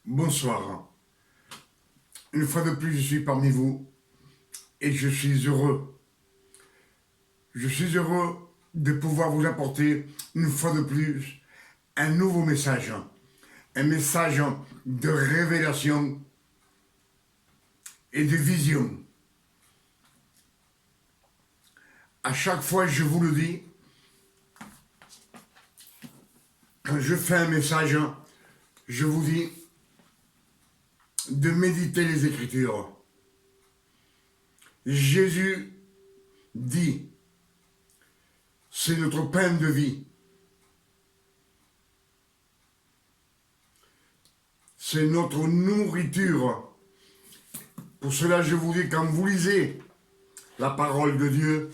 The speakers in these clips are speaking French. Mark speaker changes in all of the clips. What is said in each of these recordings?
Speaker 1: Bonsoir. Une fois de plus, je suis parmi vous et je suis heureux. Je suis heureux de pouvoir vous apporter une fois de plus un nouveau message. Un message de révélation et de vision. À chaque fois, je vous le dis, quand je fais un message, je vous dis de méditer les Écritures. Jésus dit, c'est notre pain de vie. C'est notre nourriture. Pour cela, je vous dis, quand vous lisez la parole de Dieu,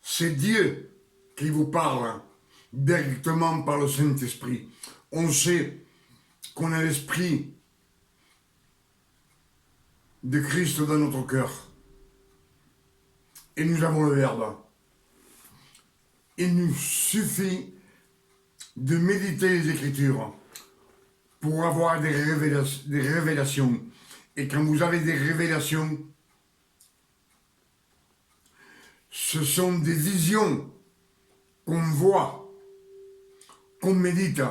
Speaker 1: c'est Dieu qui vous parle directement par le Saint-Esprit. On sait qu'on a l'Esprit de Christ dans notre cœur. Et nous avons le Verbe. Il nous suffit de méditer les Écritures pour avoir des révélations. Et quand vous avez des révélations, ce sont des visions qu'on voit, qu'on médite.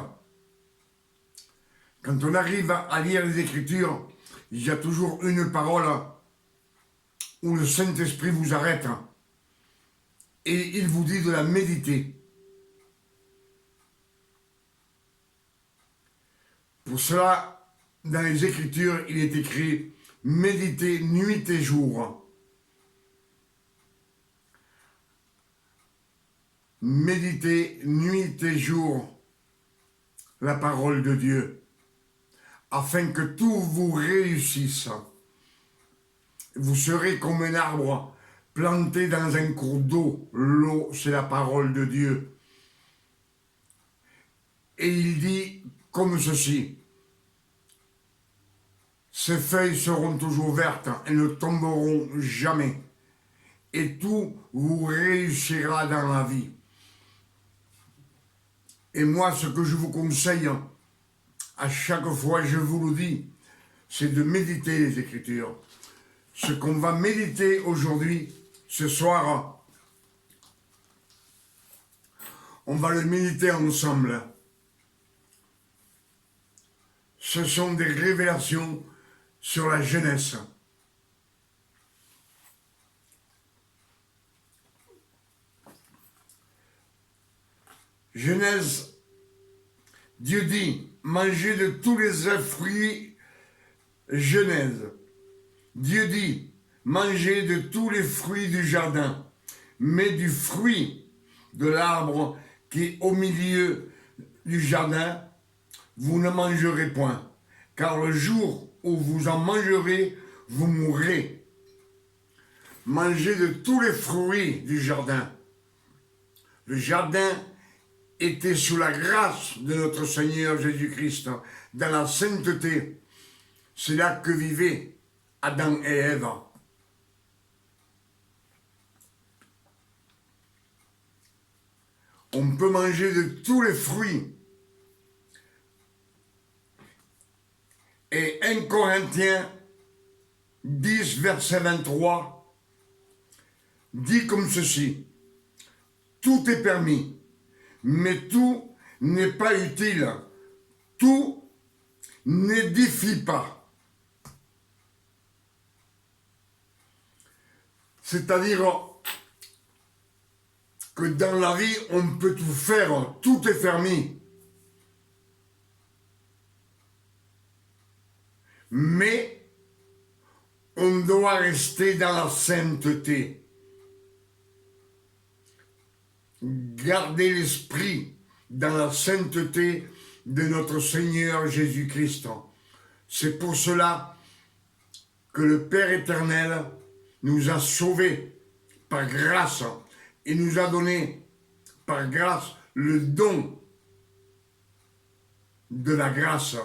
Speaker 1: Quand on arrive à lire les Écritures, il y a toujours une parole où le Saint-Esprit vous arrête et il vous dit de la méditer. Pour cela, dans les Écritures, il est écrit « Méditez nuit et jour ». Méditez nuit et jour la parole de Dieu, afin que tout vous réussisse. Vous serez comme un arbre planté dans un cours d'eau. L'eau, c'est la parole de Dieu. Et il dit comme ceci, ces feuilles seront toujours vertes, elles ne tomberont jamais. Et tout vous réussira dans la vie. Et moi, ce que je vous conseille, à chaque fois je vous le dis, c'est de méditer les Écritures. Ce qu'on va méditer aujourd'hui, ce soir, on va le méditer ensemble. Ce sont des révélations sur la jeunesse. Genèse, Dieu dit, mangez de tous les fruits. Genèse, Dieu dit, mangez de tous les fruits du jardin, mais du fruit de l'arbre qui est au milieu du jardin, vous ne mangerez point, car le jour où vous en mangerez, vous mourrez. Mangez de tous les fruits du jardin. Le jardin était sous la grâce de notre Seigneur Jésus-Christ, dans la sainteté. C'est là que vivaient Adam et Ève. On peut manger de tous les fruits. Et 1 Corinthiens 10, verset 23, dit comme ceci, tout est permis, mais tout n'est pas utile, tout n'édifie pas. C'est-à-dire que dans la vie, on peut tout faire, tout est permis. Mais on doit rester dans la sainteté. Garder l'esprit dans la sainteté de notre Seigneur Jésus-Christ. C'est pour cela que le Père éternel nous a sauvés par grâce et nous a donné par grâce le don de la grâce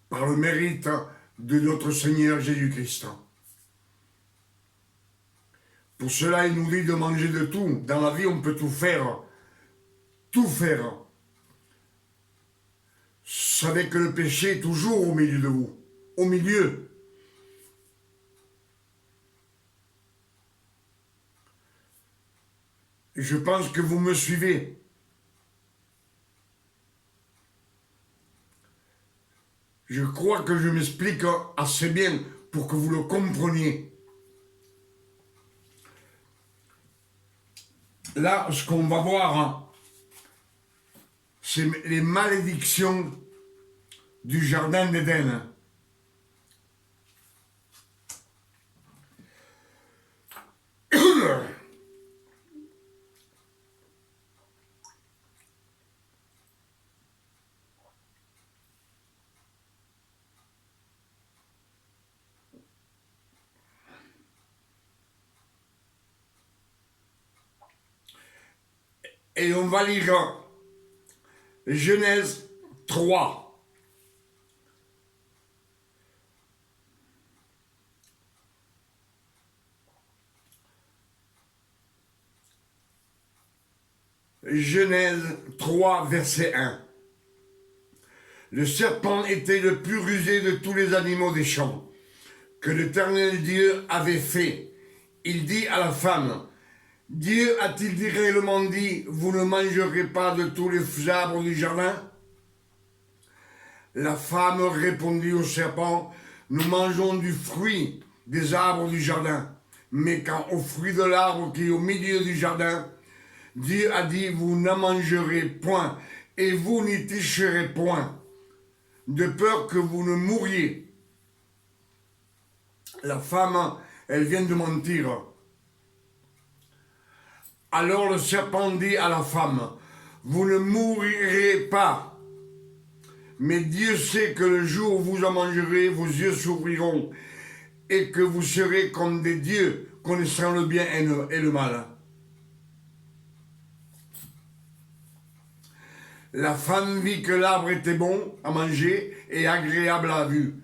Speaker 1: par le mérite de notre Seigneur Jésus-Christ. Pour cela, il nous dit de manger de tout. Dans la vie, on peut tout faire. Tout faire. savez que le péché est toujours au milieu de vous. Au milieu. Je pense que vous me suivez. Je crois que je m'explique assez bien pour que vous le compreniez. Là, ce qu'on va voir, hein, c'est les malédictions du jardin d'Éden. Et on va lire Genèse 3. Genèse 3, verset 1. Le serpent était le plus rusé de tous les animaux des champs que l'Éternel Dieu avait fait. Il dit à la femme, Dieu a-t-il dit réellement dit, vous ne mangerez pas de tous les arbres du jardin? La femme répondit au serpent, nous mangeons du fruit des arbres du jardin. Mais quand au fruit de l'arbre qui est au milieu du jardin, Dieu a dit, vous n'en mangerez point, et vous n'y toucherez point, de peur que vous ne mouriez. La femme, elle vient de mentir. Alors le serpent dit à la femme, vous ne mourirez pas. Mais Dieu sait que le jour où vous en mangerez, vos yeux s'ouvriront et que vous serez comme des dieux, connaissant le bien et le mal. La femme vit que l'arbre était bon à manger et agréable à la vue,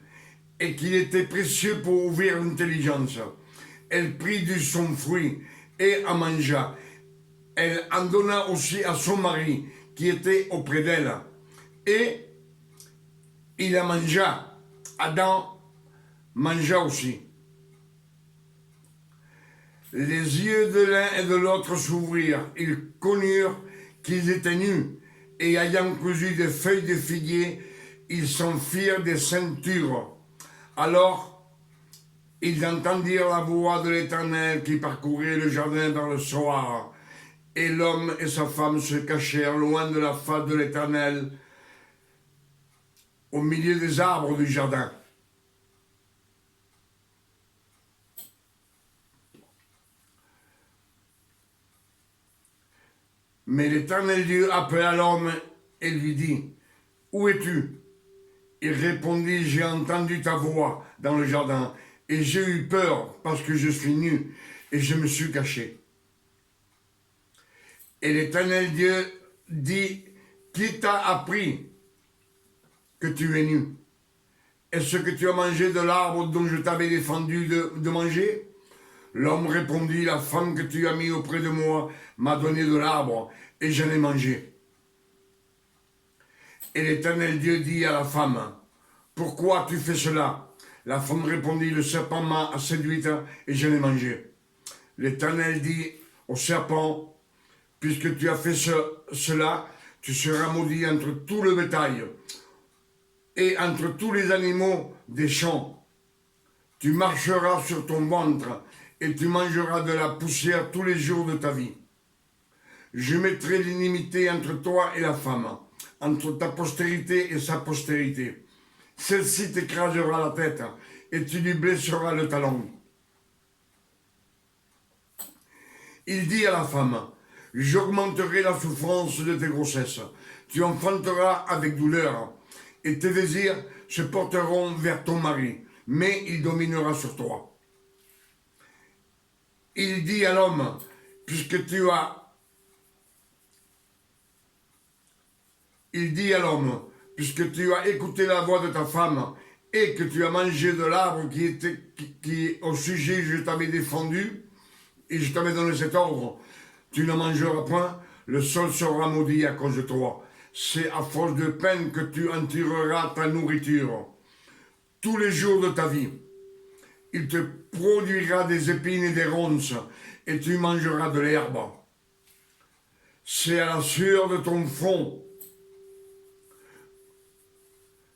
Speaker 1: et qu'il était précieux pour ouvrir l'intelligence. Elle prit de son fruit et en mangea. Elle en donna aussi à son mari qui était auprès d'elle. Et il en mangea. Adam mangea aussi. Les yeux de l'un et de l'autre s'ouvrirent. Ils connurent qu'ils étaient nus. Et ayant cousu des feuilles de figuier, ils s'en firent des ceintures. Alors, ils entendirent la voix de l'Éternel qui parcourait le jardin dans le soir. Et l'homme et sa femme se cachèrent loin de la face de l'Éternel, au milieu des arbres du jardin. Mais l'Éternel Dieu appela l'homme et lui dit, « Où es-tu » Il répondit, « J'ai entendu ta voix dans le jardin, et j'ai eu peur parce que je suis nu, et je me suis caché. » Et l'Éternel Dieu dit, « Qui t'a appris que tu es nu? Est-ce que tu as mangé de l'arbre dont je t'avais défendu de manger ?» L'homme répondit, « La femme que tu as mis auprès de moi m'a donné de l'arbre, et j'en ai mangé. » Et l'Éternel Dieu dit à la femme, « Pourquoi tu fais cela ?» La femme répondit, « Le serpent m'a séduite, et j'en ai mangé. » L'Éternel dit au serpent, « Puisque tu as fait cela, tu seras maudit entre tout le bétail et entre tous les animaux des champs. Tu marcheras sur ton ventre et tu mangeras de la poussière tous les jours de ta vie. Je mettrai l'inimité entre toi et la femme, entre ta postérité et sa postérité. Celle-ci t'écrasera la tête et tu lui blesseras le talon. » Il dit à la femme, « J'augmenterai la souffrance de tes grossesses. Tu enfanteras avec douleur, et tes désirs se porteront vers ton mari, mais il dominera sur toi. » Il dit à l'homme, « Puisque tu as... » Il dit à l'homme, « Puisque tu as écouté la voix de ta femme, et que tu as mangé de l'arbre qui au sujet je t'avais défendu, et je t'avais donné cet ordre, tu ne mangeras point, le sol sera maudit à cause de toi. c'est à force de peine que tu en tireras ta nourriture. Tous les jours de ta vie, il te produira des épines et des ronces, et tu mangeras de l'herbe. C'est à la sueur de ton front,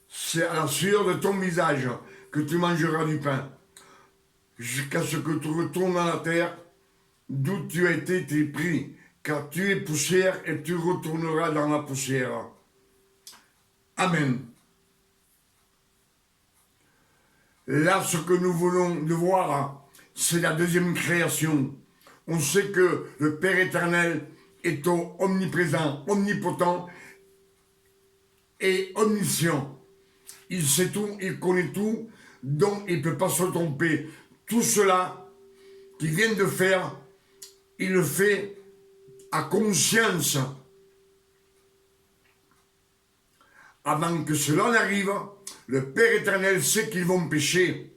Speaker 1: c'est à la sueur de ton visage que tu mangeras du pain, jusqu'à ce que tu retournes à la terre, d'où tu as été pris, car tu es poussière et tu retourneras dans la poussière. Amen. Là, ce que nous voulons de voir, c'est la deuxième création. On sait que le Père éternel est omniprésent, omnipotent et omniscient. Il sait tout, il connaît tout, donc il ne peut pas se tromper. Tout cela qu'il vient de faire, il le fait à conscience. Avant que cela n'arrive, le Père éternel sait qu'ils vont pécher.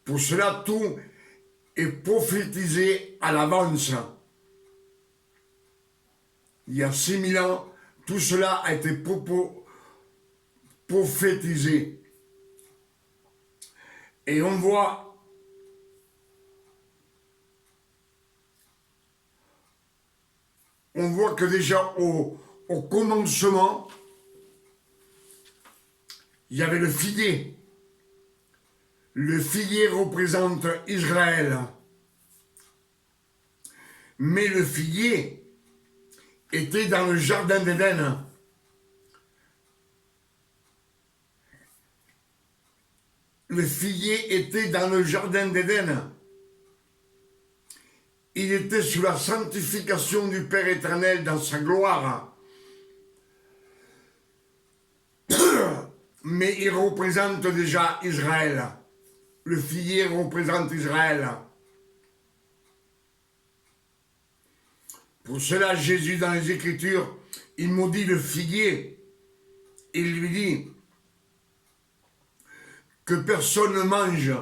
Speaker 1: Pour cela, tout est prophétisé à l'avance. Il y a 6000 ans, tout cela a été prophétisé. Et on voit que déjà au commencement, il y avait le figuier. Le figuier représente Israël. Mais le figuier était dans le jardin d'Éden. Le figuier était dans le jardin d'Éden. Il était sous la sanctification du Père éternel dans sa gloire. Mais il représente déjà Israël. Le figuier représente Israël. Pour cela, Jésus, dans les Écritures, il maudit le figuier. Il lui dit que personne ne mange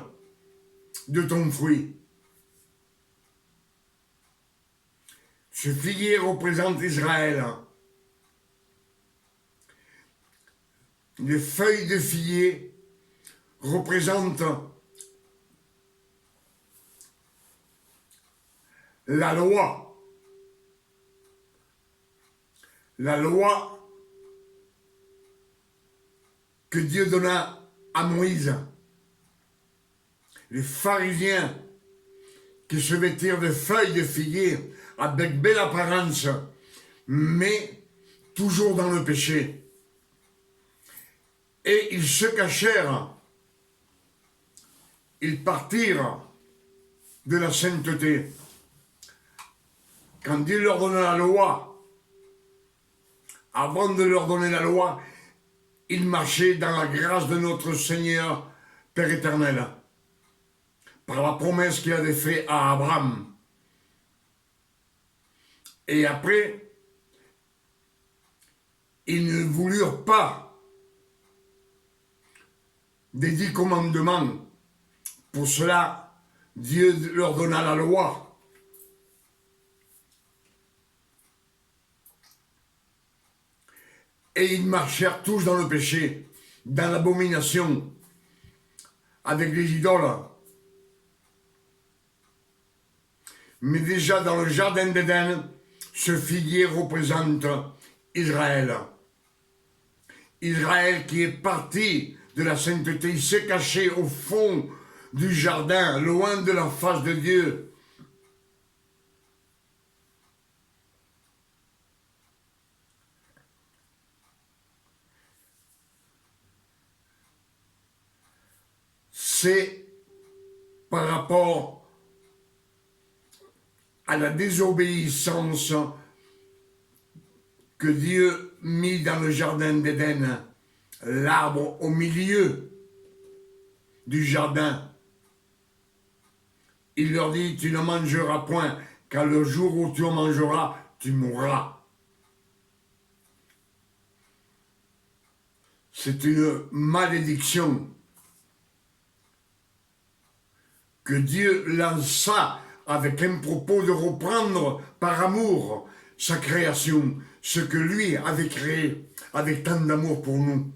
Speaker 1: de ton fruit. Ce figuier représente Israël. Les feuilles de figuier représentent la loi. La loi que Dieu donna à Moïse. Les pharisiens qui se vêtirent de feuilles de figuier avec belle apparence, mais toujours dans le péché. Et ils se cachèrent, ils partirent de la sainteté. Quand Dieu leur donna la loi, avant de leur donner la loi, ils marchaient dans la grâce de notre Seigneur Père éternel, par la promesse qu'il avait faite à Abraham. Et après, ils ne voulurent pas des 10 commandements. Pour cela, Dieu leur donna la loi. Et ils marchèrent tous dans le péché, dans l'abomination, avec les idoles. Mais déjà dans le jardin d'Éden, ce figuier représente Israël. Israël qui est parti de la sainteté, il s'est caché au fond du jardin, loin de la face de Dieu. C'est par rapport à la désobéissance que Dieu mit dans le jardin d'Éden l'arbre au milieu du jardin. Il leur dit, tu ne mangeras point, car le jour où tu en mangeras, tu mourras. C'est une malédiction que Dieu lança avec un propos de reprendre par amour, sa création, ce que lui avait créé avec tant d'amour pour nous.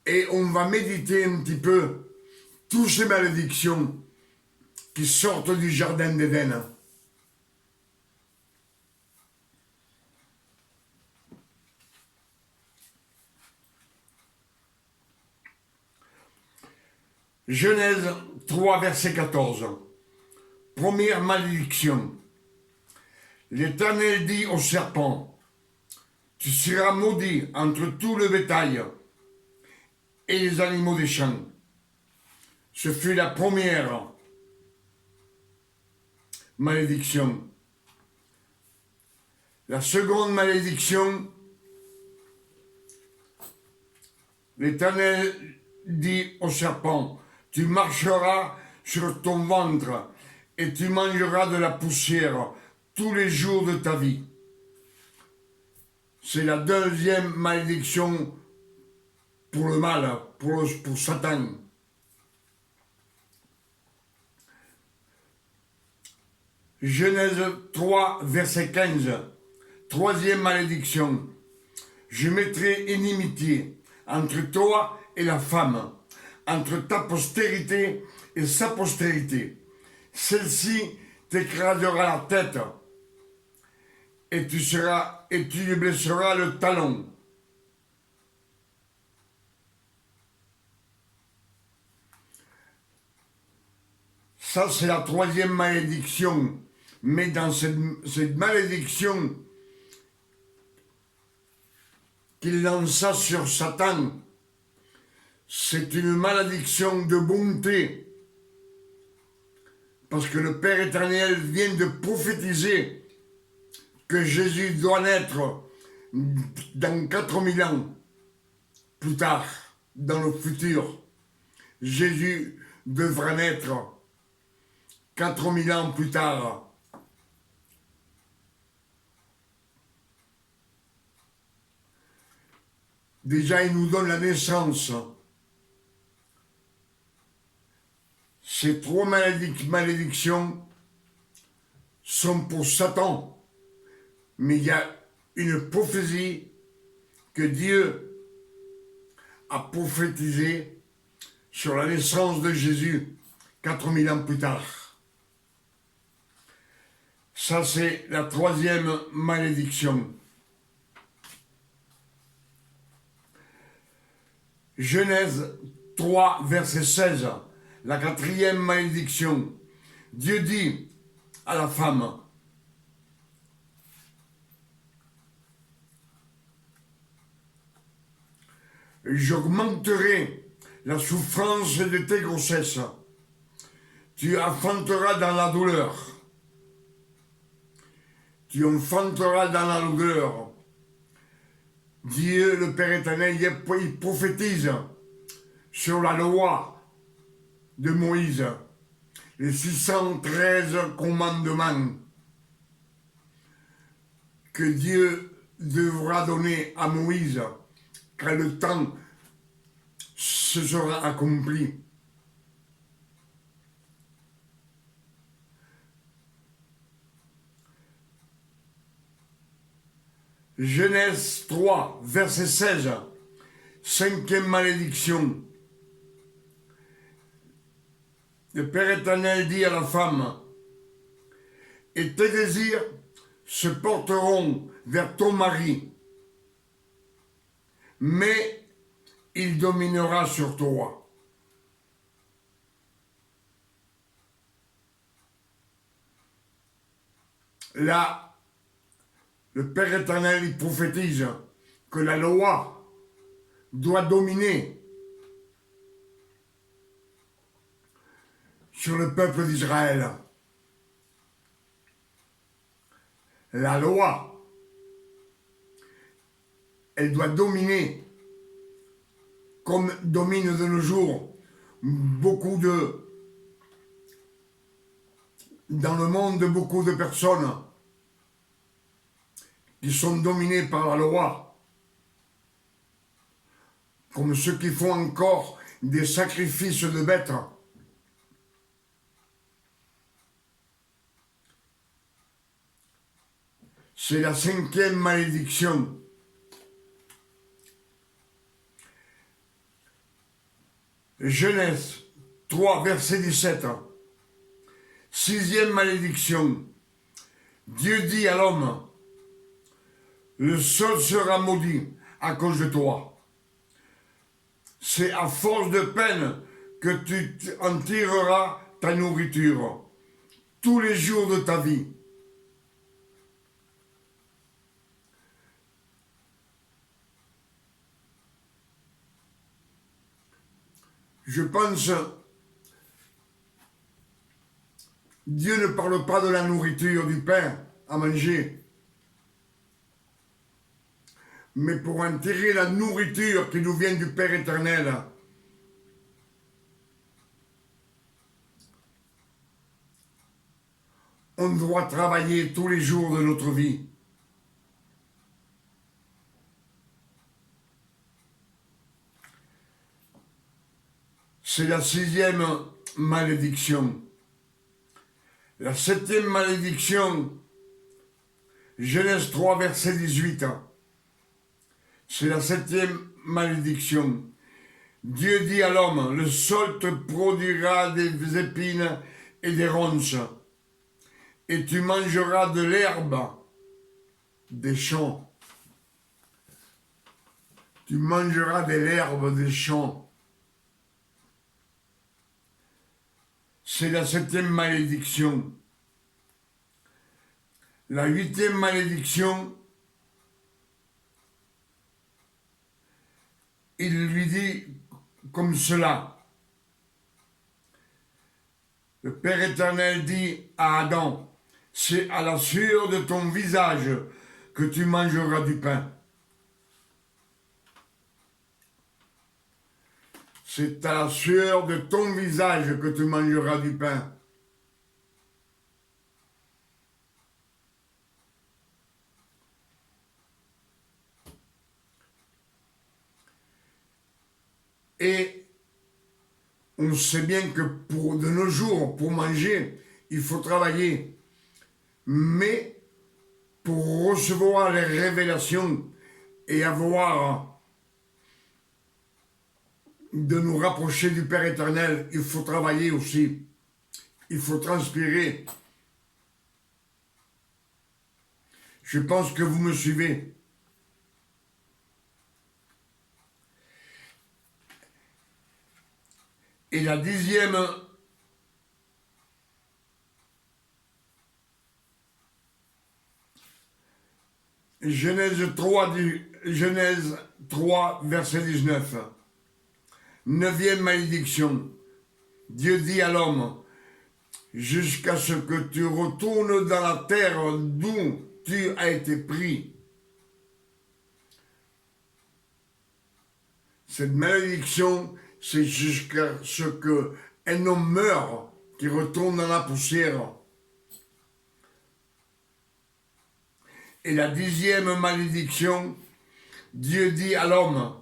Speaker 1: Et on va méditer un petit peu toutes ces malédictions qui sortent du jardin d'Éden. Genèse 3, verset 14. Première malédiction. L'Éternel dit au serpent, tu seras maudit entre tout le bétail et les animaux des champs. Ce fut la première malédiction. La seconde malédiction, l'Éternel dit au serpent, tu marcheras sur ton ventre et tu mangeras de la poussière tous les jours de ta vie. C'est la deuxième malédiction pour le mal, pour Satan. Genèse 3, verset 15. Troisième malédiction. Je mettrai inimitié entre toi et la femme, entre ta postérité et sa postérité. Celle-ci t'écrasera la tête et tu lui blesseras le talon. Ça, c'est la troisième malédiction. Mais dans cette malédiction qu'il lança sur Satan, c'est une malédiction de bonté. Parce que le Père éternel vient de prophétiser que Jésus doit naître dans 4000 ans plus tard, dans le futur. Jésus devra naître 4000 ans plus tard. Déjà, il nous donne la naissance. Ces trois malédictions sont pour Satan. Mais il y a une prophétie que Dieu a prophétisée sur la naissance de Jésus 4000 ans plus tard. Ça, c'est la troisième malédiction. Genèse 3, verset 16, la quatrième malédiction. Dieu dit à la femme, j'augmenterai la souffrance de tes grossesses. Tu enfanteras dans la douleur. Tu enfanteras dans la douleur. Dieu, le Père éternel, il prophétise sur la loi de Moïse, les 613 commandements que Dieu devra donner à Moïse quand le temps se sera accompli. Genèse 3, verset 16, cinquième malédiction. Le Père éternel dit à la femme, et tes désirs se porteront vers ton mari, mais il dominera sur toi. Là, le Père éternel, il prophétise que la loi doit dominer sur le peuple d'Israël. La loi, elle doit dominer, comme domine de nos jours dans le monde, beaucoup de personnes qui sont dominés par la loi, comme ceux qui font encore des sacrifices de bêtes. C'est la 5e malédiction. Genèse 3, verset 17. 6e malédiction. Dieu dit à l'homme, le sol sera maudit à cause de toi. C'est à force de peine que tu en tireras ta nourriture tous les jours de ta vie. Je pense, Dieu ne parle pas de la nourriture, du pain à manger, mais pour en tirer la nourriture qui nous vient du Père éternel. On doit travailler tous les jours de notre vie. C'est la 6e malédiction. La 7e malédiction, Genèse 3, verset 18. C'est la 7e malédiction. Dieu dit à l'homme, le sol te produira des épines et des ronces, et tu mangeras de l'herbe des champs. Tu mangeras de l'herbe des champs. C'est la 7e malédiction. La 8e malédiction, il lui dit comme cela. Le Père éternel dit à Adam, c'est à la sueur de ton visage que tu mangeras du pain. C'est à la sueur de ton visage que tu mangeras du pain. Et on sait bien que de nos jours, pour manger, il faut travailler. Mais pour recevoir les révélations et avoir de nous rapprocher du Père éternel, il faut travailler aussi. Il faut transpirer. Je pense que vous me suivez. Et la 10e, Genèse 3, verset 19. 9e malédiction. Dieu dit à l'homme, jusqu'à ce que tu retournes dans la terre d'où tu as été pris. Cette malédiction, c'est jusqu'à ce qu'un homme meure, qui retourne dans la poussière. Et la 10e malédiction, Dieu dit à l'homme,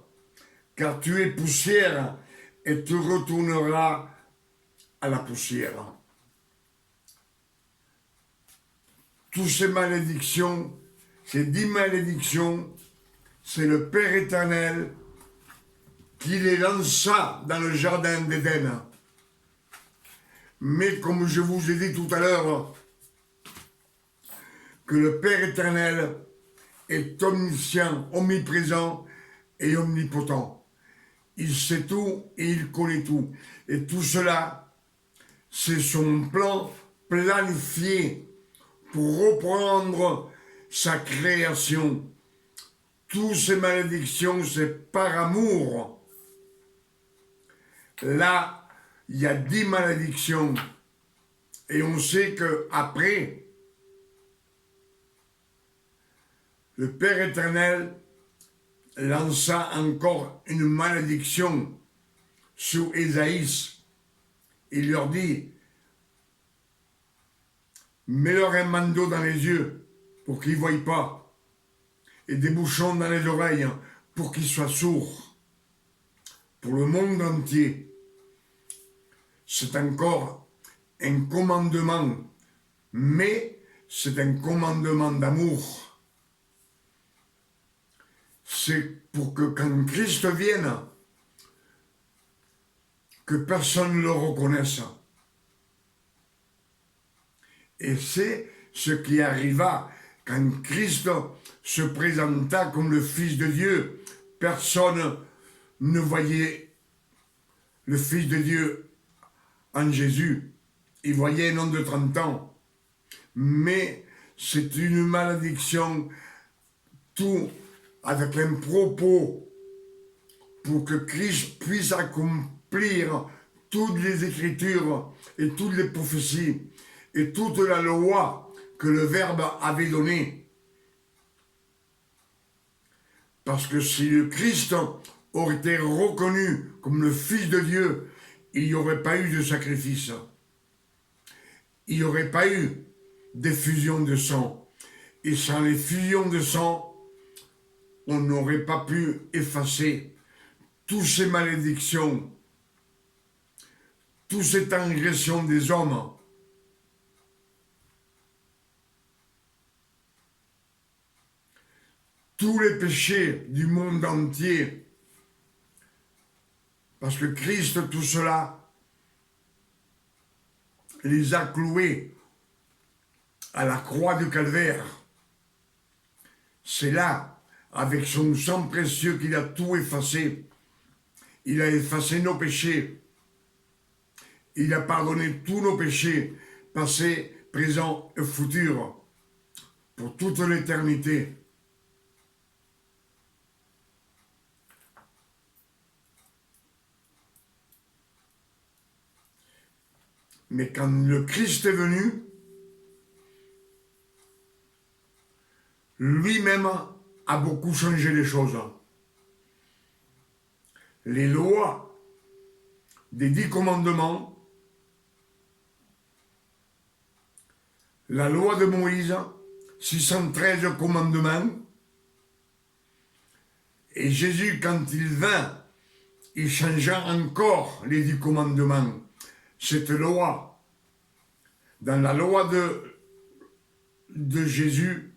Speaker 1: car tu es poussière et tu retourneras à la poussière. Toutes ces malédictions, ces 10 malédictions, c'est le Père éternel qui les lança dans le jardin d'Éden. Mais comme je vous ai dit tout à l'heure, que le Père éternel est omniscient, omniprésent et omnipotent. Il sait tout et il connaît tout. Et tout cela, c'est son plan planifié pour reprendre sa création. Toutes ces malédictions, c'est par amour. Là, il y a 10 malédictions. Et on sait qu'après, le Père éternel lança encore une malédiction sur Ésaïe. Il leur dit, mets-leur un manteau dans les yeux pour qu'ils ne voient pas, et des bouchons dans les oreilles pour qu'ils soient sourds. Pour le monde entier, c'est encore un commandement, mais c'est un commandement d'amour. c'est pour que quand Christ vienne, que personne ne le reconnaisse. Et c'est ce qui arriva quand Christ se présenta comme le Fils de Dieu. Personne ne voyait le Fils de Dieu en Jésus. Il voyait un homme de 30 ans. Mais c'est une malédiction, tout avec un propos pour que Christ puisse accomplir toutes les Écritures et toutes les prophéties et toute la loi que le Verbe avait donnée. Parce que si le Christ aurait été reconnu comme le Fils de Dieu, il n'y aurait pas eu de sacrifice. Il n'y aurait pas eu d'effusion de sang. Et sans l'effusion de sang, on n'aurait pas pu effacer toutes ces malédictions, toute cette agression des hommes. Tous les péchés du monde entier. Parce que Christ, tout cela, les a cloués à la croix du calvaire. C'est là, avec son sang précieux, qu'il a tout effacé. Il a effacé nos péchés. Il a pardonné tous nos péchés, passés, présents et futurs, pour toute l'éternité. Mais quand le Christ est venu, lui-même a beaucoup changé les choses. Les lois des 10 commandements, la loi de Moïse, 613 commandements, et Jésus, quand il vint, il changea encore les 10 commandements. Cette loi, dans la loi de Jésus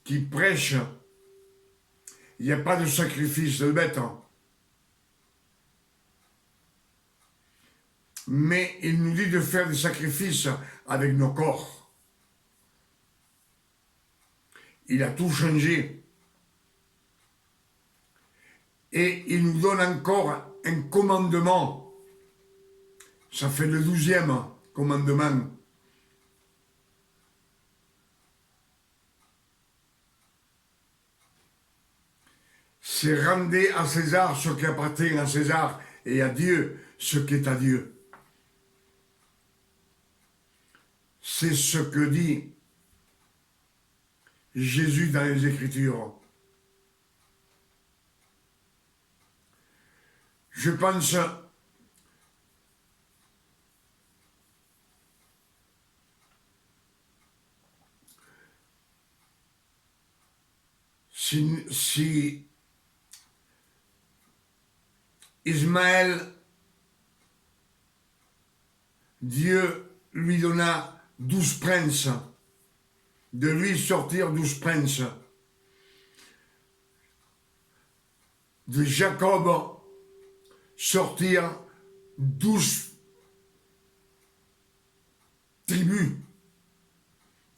Speaker 1: qui prêche, il n'y a pas de sacrifice de bête. Mais il nous dit de faire des sacrifices avec nos corps. Il a tout changé. Et il nous donne encore un commandement. Ça fait le 12e commandement. C'est rendez à César ce qui appartient à César et à Dieu ce qui est à Dieu. C'est ce que dit Jésus dans les Écritures. Je pense si Ismaël, Dieu lui donna 12 princes, de lui sortir 12 princes. De Jacob sortir 12 tribus,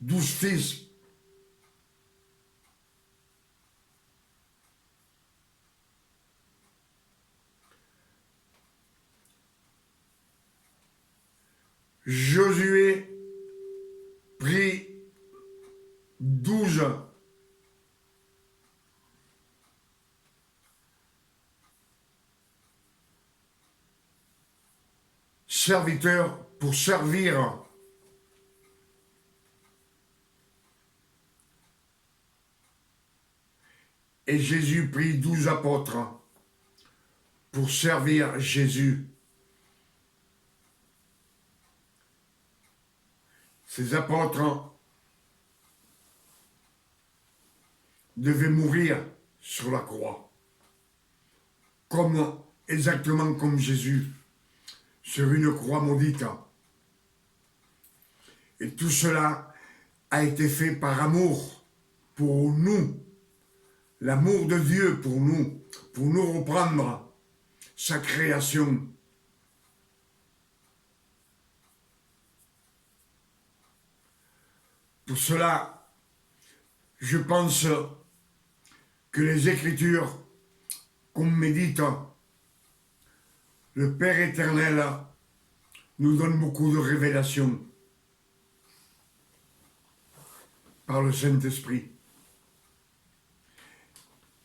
Speaker 1: 12 fils. Josué prit 12 serviteurs pour servir et Jésus prit 12 apôtres pour servir Jésus. Ces apôtres devaient mourir sur la croix, exactement comme Jésus, sur une croix maudite. Et tout cela a été fait par amour pour nous, l'amour de Dieu pour nous reprendre, sa création. Pour cela, je pense que les Écritures qu'on médite, le Père éternel nous donne beaucoup de révélations par le Saint-Esprit.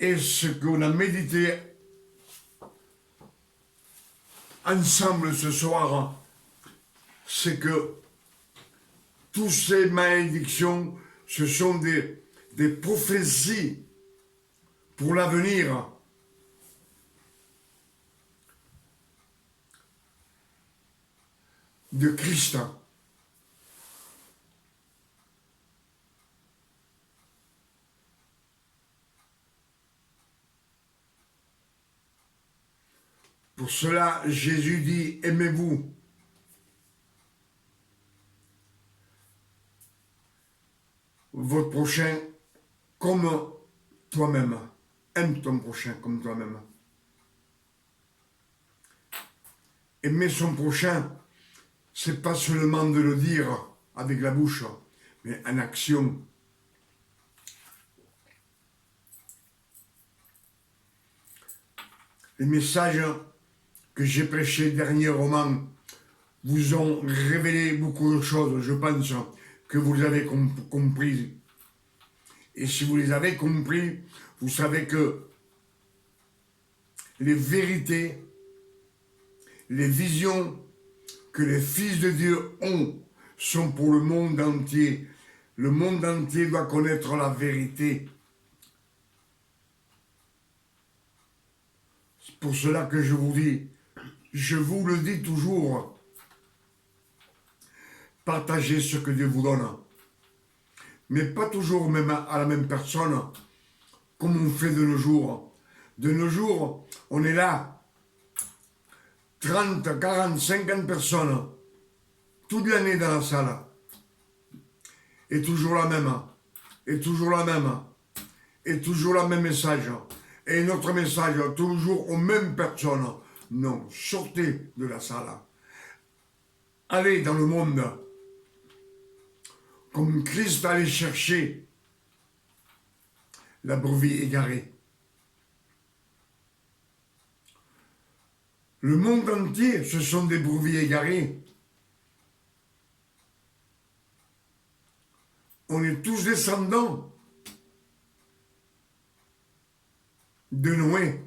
Speaker 1: Et ce qu'on a médité ensemble ce soir, c'est que toutes ces malédictions, ce sont des prophéties pour l'avenir. De Christ. Pour cela, Jésus dit, aimez-vous. Votre prochain comme toi-même. Aime ton prochain comme toi-même. Aimer son prochain, c'est pas seulement de le dire avec la bouche, mais en action. Les messages que j'ai prêchés dernièrement vous ont révélé beaucoup de choses, je pense que vous les avez compris. Et si vous les avez compris, vous savez que les vérités, les visions que les fils de Dieu ont sont pour le monde entier. Le monde entier doit connaître la vérité. C'est pour cela que je vous dis, je vous le dis toujours, partagez ce que Dieu vous donne. Mais pas toujours même à la même personne, comme on fait de nos jours. De nos jours, on est là, 30, 40, 50 personnes, toute l'année dans la salle. Et toujours la même, et toujours la même, et toujours le même message. Et notre message, toujours aux mêmes personnes. Non, sortez de la salle. Allez dans le monde. Comme Christ allait chercher la brebis égarée. Le monde entier, ce sont des brebis égarées. On est tous descendants de Noé.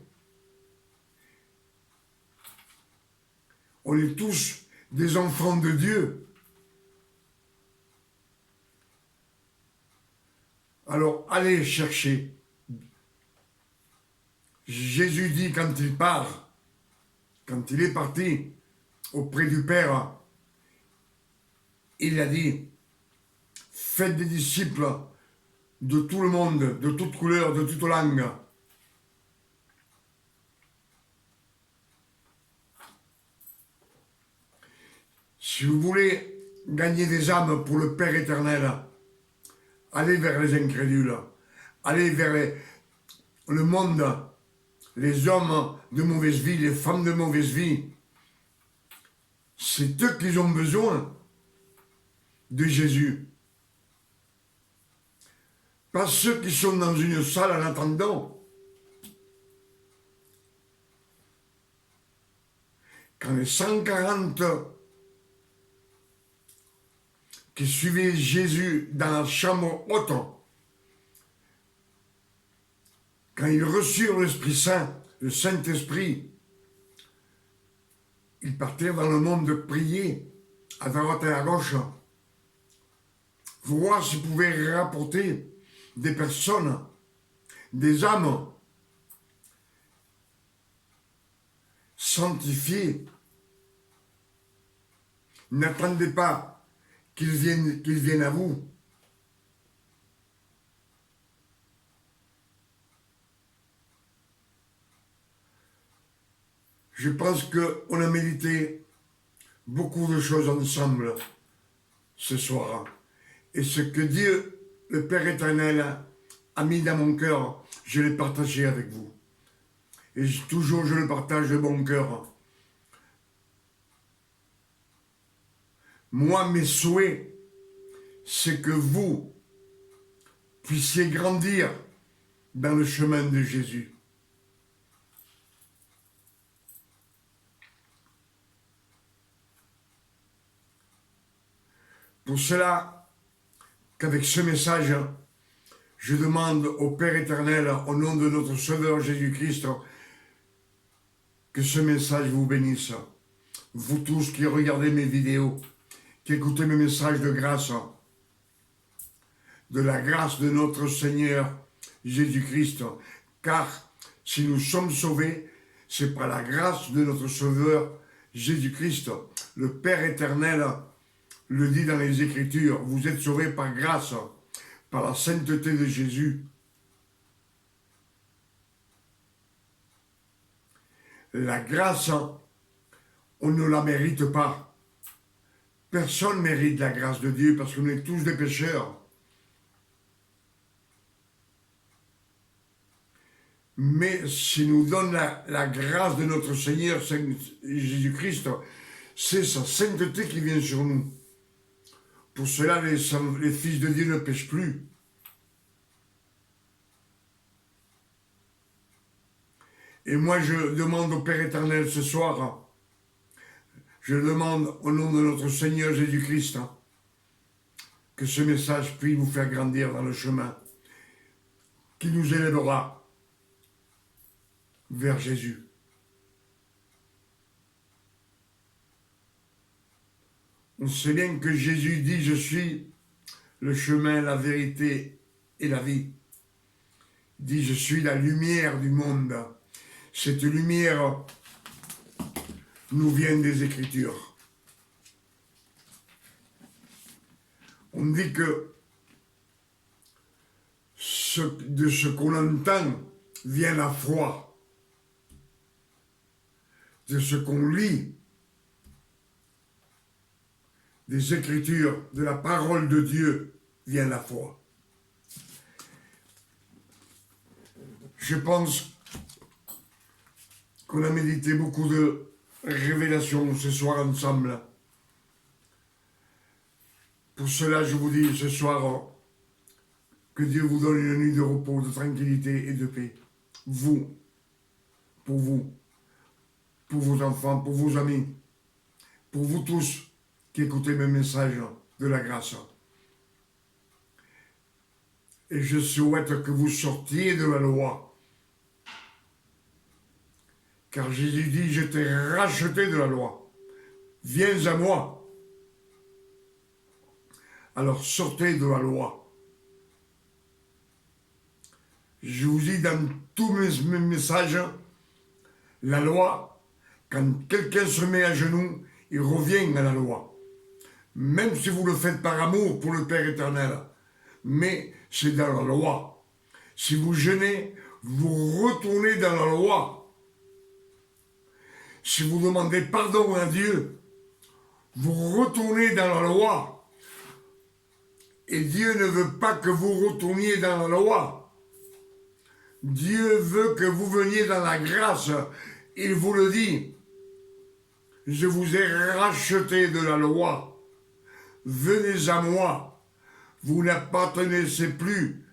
Speaker 1: On est tous des enfants de Dieu. Alors, allez chercher. Jésus dit quand il part, quand il est parti auprès du Père, il a dit, faites des disciples de tout le monde, de toute couleur, de toute langue. Si vous voulez gagner des âmes pour le Père éternel, allez vers les incrédules, allez vers le monde, les hommes de mauvaise vie, les femmes de mauvaise vie. C'est eux qui ont besoin de Jésus. Pas ceux qui sont dans une salle en attendant. Quand les 140 qui suivaient Jésus dans la chambre haute, quand ils reçurent l'Esprit Saint, le Saint-Esprit, ils partirent dans le monde de prier, à droite et à gauche, voir s'ils pouvaient rapporter des personnes, des âmes sanctifiées. N'attendez pas qu'ils viennent à vous. Je pense qu'on a médité beaucoup de choses ensemble ce soir. Et ce que Dieu, le Père éternel, a mis dans mon cœur, je l'ai partagé avec vous. Et toujours je le partage de bon cœur. Moi, mes souhaits, c'est que vous puissiez grandir dans le chemin de Jésus. Pour cela, qu'avec ce message, je demande au Père éternel, au nom de notre Sauveur Jésus-Christ, que ce message vous bénisse. Vous tous qui regardez mes vidéos, qui écoutez mes messages de grâce, de la grâce de notre Seigneur Jésus-Christ, car si nous sommes sauvés, c'est par la grâce de notre Sauveur Jésus-Christ. Le Père éternel le dit dans les Écritures, vous êtes sauvés par grâce, par la sainteté de Jésus. La grâce, on ne la mérite pas. Personne ne mérite la grâce de Dieu parce qu'on est tous des pécheurs. Mais s'il nous donne la grâce de notre Seigneur Jésus-Christ, c'est sa sainteté qui vient sur nous. Pour cela, les fils de Dieu ne pêchent plus. Et moi, je demande au Père éternel ce soir, je demande au nom de notre Seigneur Jésus-Christ, que ce message puisse vous faire grandir dans le chemin qui nous élèvera vers Jésus. On sait bien que Jésus dit, je suis le chemin, la vérité et la vie. Il dit, je suis la lumière du monde. Cette lumière nous vient des Écritures. On dit que de ce qu'on entend vient la foi. De ce qu'on lit, des Écritures, de la parole de Dieu, vient la foi. Je pense qu'on a médité beaucoup de révélations ce soir ensemble. Pour cela, je vous dis ce soir que Dieu vous donne une nuit de repos, de tranquillité et de paix. Vous, pour vos enfants, pour vos amis, pour vous tous qui écoutez mes messages de la grâce. Et je souhaite que vous sortiez de la loi. Car Jésus dit, je t'ai racheté de la loi. Viens à moi. Alors sortez de la loi. Je vous dis dans tous mes messages, la loi, quand quelqu'un se met à genoux, il revient à la loi. Même si vous le faites par amour pour le Père éternel. Mais c'est dans la loi. Si vous jeûnez, vous retournez dans la loi. Si vous demandez pardon à Dieu, vous retournez dans la loi. Et Dieu ne veut pas que vous retourniez dans la loi. Dieu veut que vous veniez dans la grâce. Il vous le dit. Je vous ai racheté de la loi. Venez à moi. Vous n'appartenez plus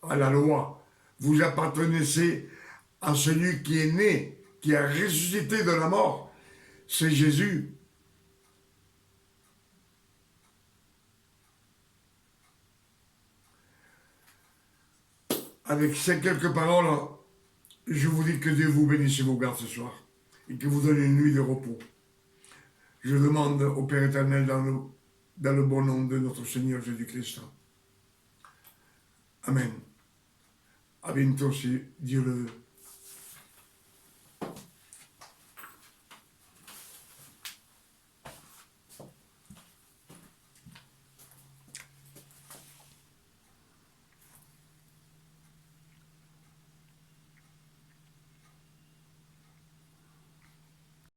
Speaker 1: à la loi. Vous appartenez à celui qui est né, qui a ressuscité de la mort. C'est Jésus. Avec ces quelques paroles, je vous dis que Dieu vous bénisse et vous garde ce soir et que vous donne une nuit de repos. Je demande au Père éternel dans le bon nom de notre Seigneur Jésus-Christ. Amen. À bientôt si Dieu le veut.